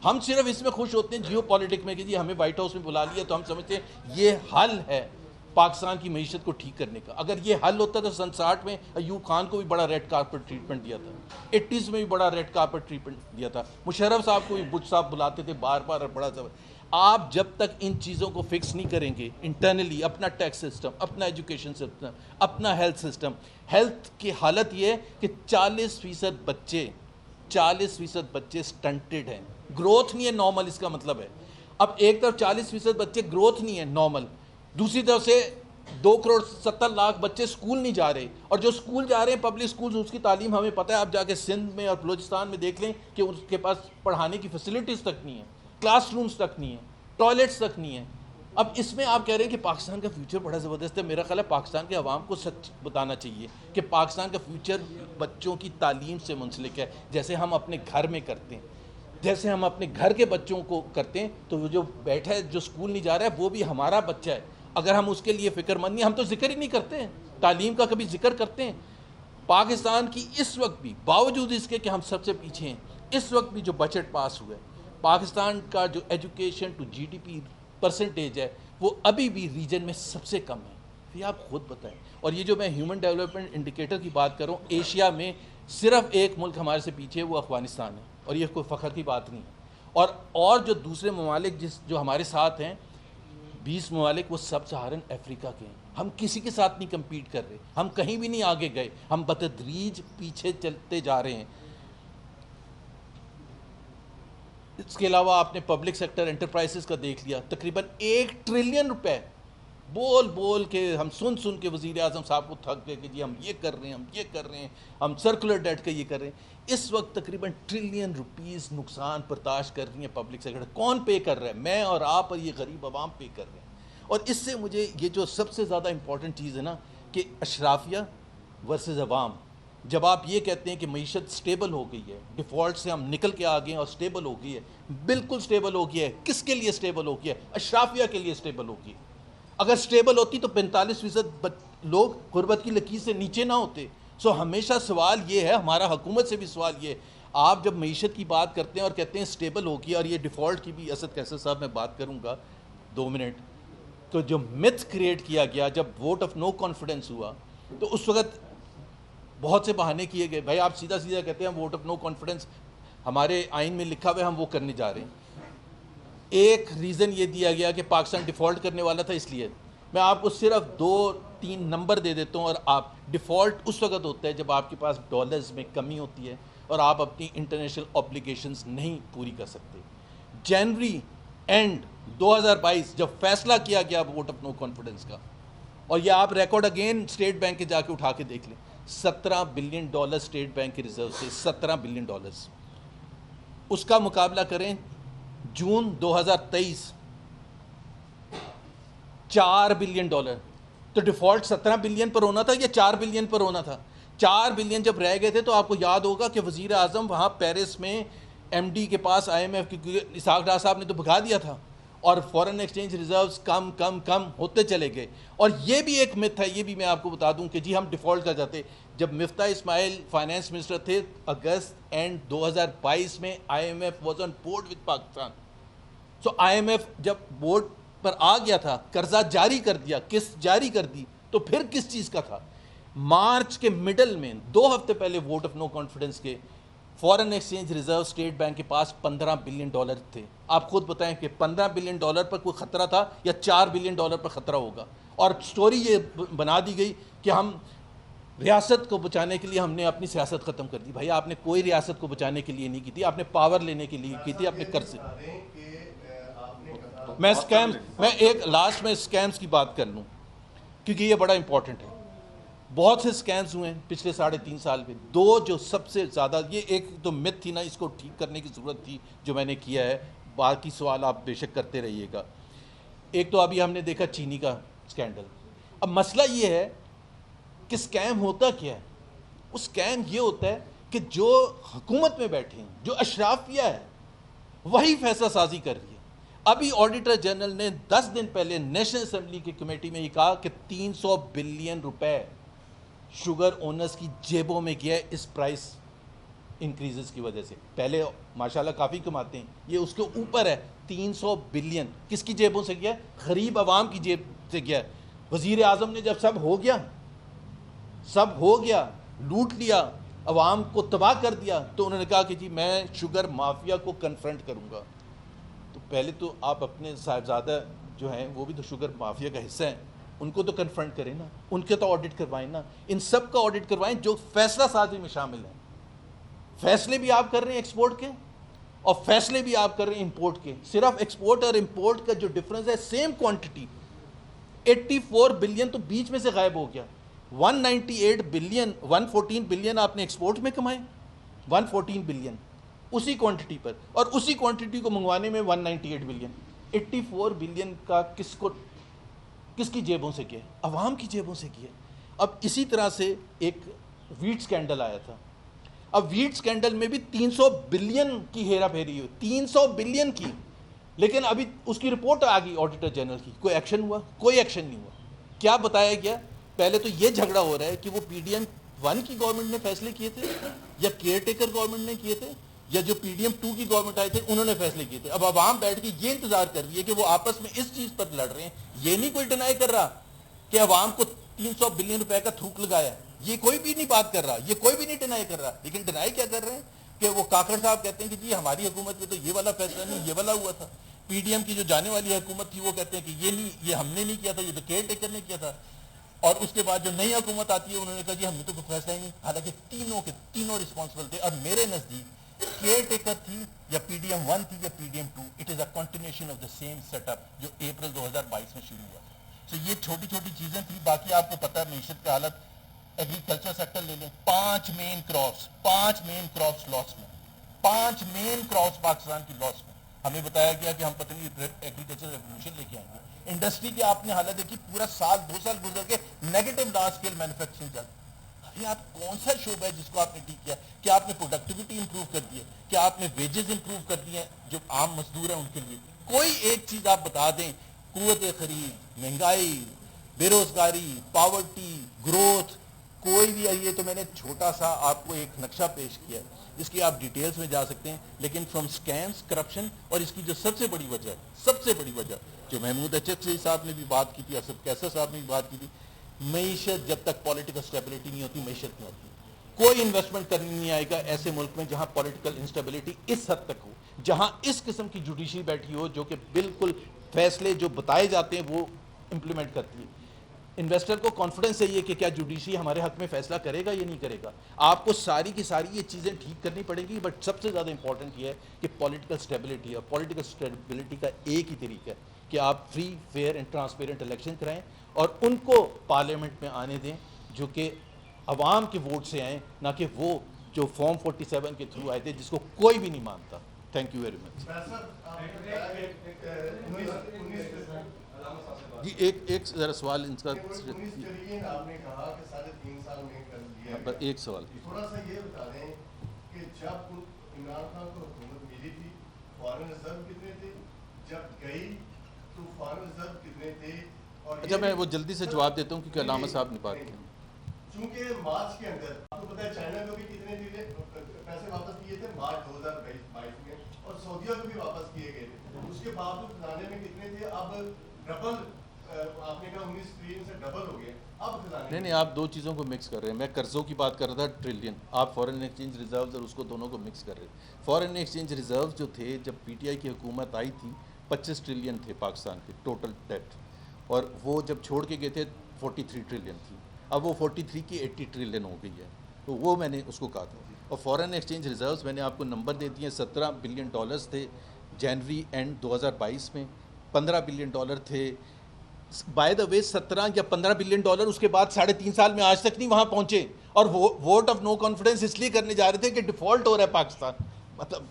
ہم صرف اس میں خوش ہوتے ہیں جیو پالیٹک میں کہ جی ہمیں وائٹ ہاؤس میں بلا لیا تو ہم سمجھتے ہیں یہ حل ہے پاکستان کی معیشت کو ٹھیک کرنے کا. اگر یہ حل ہوتا تو سن 60 میں ایوب خان کو بھی بڑا ریڈ کارپٹ ٹریٹمنٹ دیا تھا, 80s میں بھی بڑا ریڈ کارپٹ ٹریٹمنٹ دیا تھا, مشرف صاحب کو بھی بٹ صاحب بلاتے تھے بار بار, اور بڑا آپ جب تک ان چیزوں کو فکس نہیں کریں گے انٹرنلی, اپنا ٹیکس سسٹم, اپنا ایجوکیشن سسٹم, اپنا ہیلتھ سسٹم. ہیلتھ کی حالت یہ ہے کہ 40% بچے سٹنٹڈ ہیں, گروتھ نہیں ہے نارمل, اس کا مطلب ہے. اب ایک طرف 40% بچے گروتھ نہیں ہے نارمل, دوسری طرف سے 2.70 کروڑ بچے اسکول نہیں جا رہے, اور جو اسکول جا رہے ہیں پبلک اسکولز, اس کی تعلیم ہمیں پتہ ہے, آپ جا کے سندھ میں اور بلوچستان میں دیکھ لیں کہ اس کے پاس پڑھانے کی فیسلٹیز تک نہیں ہیں, کلاس رومز تک نہیں ہیں, ٹوائلٹس تک نہیں ہیں. اب اس میں آپ کہہ رہے ہیں کہ پاکستان کا فیوچر بڑا زبردست ہے. میرا خیال ہے پاکستان کے عوام کو سچ بتانا چاہیے کہ پاکستان کا فیوچر بچوں کی تعلیم سے منسلک ہے, جیسے ہم اپنے گھر میں کرتے ہیں, جیسے ہم اپنے گھر کے بچوں کو کرتے ہیں. تو وہ جو بیٹھا ہے جو اسکول نہیں جا رہا ہے وہ بھی ہمارا بچہ ہے. اگر ہم اس کے لیے فکر مند نہیں, ہم تو ذکر ہی نہیں کرتے ہیں تعلیم کا, کبھی ذکر کرتے ہیں پاکستان کی اس وقت بھی, باوجود اس کے کہ ہم سب سے پیچھے ہیں, اس وقت بھی جو بجٹ پاس ہوا ہے, پاکستان کا جو education to G D P percentage ہے وہ ابھی بھی ریجن میں سب سے کم ہے. یہ آپ خود بتائیں. اور یہ جو میں ہیومن ڈیولپمنٹ انڈیکیٹر کی بات کروں, ایشیا میں صرف ایک ملک ہمارے سے پیچھے ہے, وہ افغانستان ہے, اور یہ کوئی فخر کی بات نہیں ہے. اور جو دوسرے ممالک جو ہمارے ساتھ ہیں 20 ممالک, وہ سب سہارن افریقہ کے ہیں. ہم کسی کے ساتھ نہیں کمپیٹ کر رہے, ہم کہیں بھی نہیں آگے گئے, ہم بتدریج پیچھے چلتے جا رہے ہیں. اس کے علاوہ آپ نے پبلک سیکٹر انٹرپرائزز کا دیکھ لیا, تقریباً 1 ٹریلین روپے بول بول کے, ہم سن کے وزیر اعظم صاحب کو تھک گئے کہ جی ہم یہ کر رہے ہیں, ہم یہ کر رہے ہیں, ہم سرکولر ڈیٹ کا یہ کر رہے ہیں. اس وقت تقریباً ٹریلین روپیز نقصان برداشت کر رہی ہیں پبلک سیکٹر. کون پے کر رہا ہے؟ میں اور آپ اور یہ غریب عوام پے کر رہے ہیں. اور اس سے مجھے یہ جو سب سے زیادہ امپورٹنٹ چیز ہے نا, کہ اشرافیہ ورسز عوام. جب آپ یہ کہتے ہیں کہ معیشت سٹیبل ہو گئی ہے, ڈیفالٹ سے ہم نکل کے آ گئے ہیں اور سٹیبل ہو گئی ہے, بالکل سٹیبل ہو گئی ہے. کس کے لیے سٹیبل ہو گئی ہے؟ اشرافیہ کے لیے سٹیبل ہو گئی ہے. اگر سٹیبل ہوتی تو 45% لوگ غربت کی لکیر سے نیچے نہ ہوتے. سو ہمیشہ سوال یہ ہے, ہمارا حکومت سے بھی سوال یہ ہے, آپ جب معیشت کی بات کرتے ہیں اور کہتے ہیں سٹیبل ہو گئی, اور یہ ڈیفالٹ کی بھی اسد کیسر صاحب میں بات کروں گا 2 منٹ, تو جو متھ کریٹ کیا گیا جب ووٹ آف نو کانفیڈنس ہوا, تو اس وقت بہت سے بہانے کیے گئے. بھائی آپ سیدھا سیدھا کہتے ہیں ووٹ آف نو کانفیڈنس ہمارے آئین میں لکھا ہوا ہے, ہم وہ کرنے جا رہے ہیں. ایک ریزن یہ دیا گیا کہ پاکستان ڈیفالٹ کرنے والا تھا, اس لیے. میں آپ کو صرف 2-3 نمبر دے دیتا ہوں, اور آپ ڈیفالٹ اس وقت ہوتا ہے جب آپ کے پاس ڈالرز میں کمی ہوتی ہے اور آپ اپنی انٹرنیشنل اوبلیگیشنز نہیں پوری کر سکتے. جنوری اینڈ 2022 جب فیصلہ کیا گیا ووٹ آف نو کانفیڈنس کا, اور یہ آپ ریکارڈ اگین اسٹیٹ بینک کے جا کے اٹھا کے دیکھ لیں, $17 بلین اسٹیٹ بینک کے ریزرو سے, $17 بلین. اس کا مقابلہ کریں جون 2023 $4 بلین. تو ڈیفالٹ 17 بلین پر ہونا تھا یا 4 بلین پر ہونا تھا؟ 4 بلین جب رہ گئے تھے تو آپ کو یاد ہوگا کہ وزیر اعظم وہاں پیرس میں ایم ڈی کے پاس IMF کیونکہ اسحاق ڈار صاحب نے تو بھگا دیا تھا, اور فورن ایکسچینج ریزروز کم کم کم ہوتے چلے گئے. اور یہ بھی ایک متھ ہے, یہ بھی میں آپ کو بتا دوں کہ جی ہم ڈیفالٹ کر جاتے. جب مفتاح اسماعیل فائنانس منسٹر تھے اگست اینڈ 2022 میں IMF was on board with Pakistan. So IMF جب بورڈ پر آ گیا تھا, قرضہ جاری کر دیا, قسط جاری کر دی, تو پھر کس چیز کا تھا؟ مارچ کے مڈل میں 2 ہفتے پہلے ووٹ آف نو کانفیڈنس کے foreign exchange reserve state bank کے پاس $15 بلین تھے. آپ خود بتائیں کہ $15 بلین پر کوئی خطرہ تھا یا $4 بلین پر خطرہ ہوگا؟ اور سٹوری یہ بنا دی گئی کہ ہم ریاست کو بچانے کے لیے ہم نے اپنی سیاست ختم کر دی. بھائی آپ نے کوئی ریاست کو بچانے کے لیے نہیں کی تھی, آپ نے پاور لینے کے لیے کی تھی, اپنے قرض سے. میں ایک لاسٹ میں سکیمز کی بات کر لوں کیونکہ یہ بڑا امپورٹنٹ ہے. بہت سے سکیمز ہوئے ہیں پچھلے 3.5 سال میں. 2 جو سب سے زیادہ, یہ ایک تو مت تھی نا, اس کو ٹھیک کرنے کی ضرورت تھی جو میں نے کیا ہے, باقی سوال آپ بے شک کرتے رہیے گا. ایک تو ابھی ہم نے دیکھا چینی کا سکینڈل. اب مسئلہ یہ ہے کہ سکیم ہوتا کیا ہے؟ وہ سکیم یہ ہوتا ہے کہ جو حکومت میں بیٹھے ہیں, جو اشرافیہ ہے, وہی فیصلہ سازی کر رہی ہے. ابھی آڈیٹر جنرل نے 10 دن پہلے نیشنل اسمبلی کی کمیٹی میں یہ کہا کہ $300 بلین شوگر اونرز کی جیبوں میں گیا ہے اس پرائس انکریزز کی وجہ سے. پہلے ماشاءاللہ کافی کماتے ہیں, یہ اس کے اوپر ہے. 300 بلین کس کی جیبوں سے گیا ہے؟ غریب عوام کی جیب سے گیا ہے. وزیر اعظم نے جب سب ہو گیا لوٹ لیا, عوام کو تباہ کر دیا, تو انہوں نے کہا کہ جی میں شوگر مافیا کو کنفرنٹ کروں گا. تو پہلے تو آپ اپنے صاحبزادہ جو ہیں وہ بھی تو شوگر مافیا کا حصہ ہیں, ان کو تو کنفرنٹ کریں نا, ان کے تو آڈٹ کروائیں نا, ان سب کا آڈٹ کروائیں جو فیصلہ سازی میں شامل ہیں. فیصلے بھی آپ کر رہے ہیں ایکسپورٹ کے, اور فیصلے بھی آپ کر رہے ہیں امپورٹ کے. صرف ایکسپورٹ اور امپورٹ کا جو ڈفرنس ہے سیم کوانٹٹی 84 بلین تو بیچ میں سے غائب ہو گیا. 198 بلین 114 بلین آپ نے ایکسپورٹ میں کمائے, 114 بلین اسی کوانٹٹی پر, اور اسی کوانٹٹی کو منگوانے میں 198 بلین. 84 بلین کا کس کی جیبوں سے کیا؟ عوام کی جیبوں سے کیا. اب اسی طرح سے ایک ویٹ سکینڈل آیا تھا. اب ویٹ سکینڈل میں بھی 300 بلین کی ہیرا پھیری ہوئی, 300 بلین کی, لیکن ابھی اس کی رپورٹ آ گئی آڈیٹر جنرل کی. کوئی ایکشن ہوا؟ کوئی ایکشن نہیں ہوا. کیا بتایا گیا؟ پہلے تو یہ جھگڑا ہو رہا ہے کہ وہ پی ڈی ایم 1 کی گورنمنٹ نے فیصلے کیے تھے یا کیئر ٹیکر گورنمنٹ نے کیے تھے, یا جو پی ڈی ایم 2 کی گورنمنٹ آئے تھے انہوں نے فیصلے کیے تھے. اب عوام بیٹھ کے یہ انتظار کر رہی ہے کہ وہ آپس میں اس چیز پر لڑ رہے ہیں. یہ نہیں کوئی ڈینائی کر رہا کہ عوام کو 300 بلین روپے کا تھوک لگایا, یہ کوئی بھی نہیں بات کر رہا, یہ کوئی بھی نہیں ڈینائی کر رہا. لیکن ڈینائی کیا کر رہے ہیں کہ وہ کاکڑ صاحب کہتے ہیں کہ جی ہماری حکومت میں تو یہ والا فیصلہ نہیں, یہ والا ہوا تھا. پی ڈی ایم کی جو جانے والی حکومت تھی وہ کہتے ہیں کہ یہ نہیں, یہ ہم نے نہیں کیا تھا, یہ تو کیئر ٹیکر نے کیا تھا. اور اس کے بعد جو نئی حکومت آتی ہے انہوں نے کہا جی ہم نے تو کوئی فیصلہ ہی نہیں. حالانکہ تینوں رسپانسبل تھے. اور میرے نزدیک کیئر ٹیکر تھی یا پی ڈی ایم 1 تھی یا P D M 2, it is a continuation of the same set up جو اپریل 2022 میں شروع ہوا. سو یہ چھوٹی چھوٹی چیزیں تھیں. باقی آپ کو پتہ ہے معیشت کا حالت. ایگریکلچر سیکٹر لے لیں, 5 مین کراپس لاس میں, 5 مین کراپس پاکستان کی لاس میں. ہمیں بتایا گیا کہ ہم پتہ نہیں ایگریکلچر ریولیوشن لے کے آئیں گے. انڈسٹری کی آپ نے حالت دیکھی, پورا سال 2 سال گزر کے نیگیٹو لارج اسکیل مینوفیکچرنگ چل. ارے آپ کون سا شعبہ ہے جس کو آپ نے ٹھیک کیا؟ کیا آپ نے پروڈکٹیوٹی امپروو کر دی ہے؟ کیا آپ نے ویجز امپروو کر دی ہیں جو عام مزدور ہیں ان کے لیے؟ کوئی ایک چیز آپ بتا دیں. قوت خرید, مہنگائی, بے روزگاری, پاورٹی, گروتھ, کوئی بھی. یہ تو میں نے چھوٹا سا آپ کو ایک نقشہ پیش کیا ہے جس کی آپ ڈیٹیلز میں جا سکتے ہیں. لیکن فرام اسکیمز, کرپشن, اور اس کی جو سب سے بڑی وجہ جو محمود اچھک صاحب نے بھی بات کی تھی, اسد کیسر صاحب نے بھی بات کی تھی, معیشت. جب تک پولیٹیکل اسٹیبلٹی نہیں ہوتی معیشت نہیں ہوتی. کوئی انویسٹمنٹ کرنے نہیں آئے گا ایسے ملک میں جہاں پولیٹیکل انسٹیبلٹی اس حد تک ہو, جہاں اس قسم کی جوڈیشری بیٹھی ہو جو کہ بالکل فیصلے جو بتائے جاتے ہیں وہ امپلیمنٹ کرتی ہے. انویسٹر کو کانفیڈنس چاہیے کہ کیا جوڈیشری ہمارے حق میں فیصلہ کرے گا یا نہیں کرے گا. آپ کو ساری کی ساری یہ چیزیں ٹھیک کرنی پڑیں گی. بٹ سب سے زیادہ امپورٹنٹ یہ ہے کہ پولیٹیکل اسٹیبلٹی, اور پولیٹیکل اسٹیبلٹی کا ایک ہی طریقہ ہے کہ آپ free, fair and transparent election کرائیں اور ان کو پارلیمنٹ میں آنے دیں جو کہ عوام کے ووٹ سے آئیں, نہ کہ وہ جو فارم 47 کے تھرو آئے تھے جس کو کوئی بھی نہیں مانتا. Thank you very much. جی ایک ذرا سوال ان کا ایک سوال تھوڑا سا یہ بتا دیں کہ جب عمران خان کو حکومت ملی تھی فارن ریزرو کتنے تھے, جب گئی تو فارن ریزرو کتنے تھے؟ اور اچھا میں وہ جلدی سے جواب دیتا ہوں کیونکہ علامہ صاحب نے بات کی. چونکہ مارچ کے اندر آپ کو پتا ہے چائنا کو بھی کتنے پیسے واپس کیے تھے مارچ 2022 میں, اور سعودیہ کو بھی واپس کیے گئے تھے. اس کے باوجود خزانے میں کتنے تھے؟ اب ڈبل, آپ نے کہا 19 ٹریلین سے ڈبل ہو گیا. نہیں آپ دو چیزوں کو مکس کر رہے ہیں. میں قرضوں کی بات کر رہا تھا, ٹریلین. آپ فارن ایکسچینج ریزروز اور اس کو دونوں کو مکس کر رہے ہیں. فارن ایکسچینج ریزروز جو تھے جب پی ٹی آئی کی حکومت آئی تھی 25 ٹریلین تھے پاکستان کے ٹوٹل ڈیٹ, اور وہ جب چھوڑ کے گئے تھے 43 ٹریلین تھی. اب وہ 43 کی 80 ٹریلین ہو گئی ہے. تو وہ میں نے اس کو کہا تھا. اور فارن ایکسچینج ریزروز میں نے آپ کو نمبر دے دیے, 17 بلین ڈالرز تھے جنوری اینڈ 2022 میں, 15 بلین ڈالر تھے. بائی دا وے 17 یا 15 بلین ڈالر اس کے بعد 3.5 سال میں آج تک نہیں وہاں پہنچے, اور ووٹ آف نو کانفیڈنس اس لیے کرنے جا رہے تھے کہ ڈیفالٹ ہو رہا ہے پاکستان. مطلب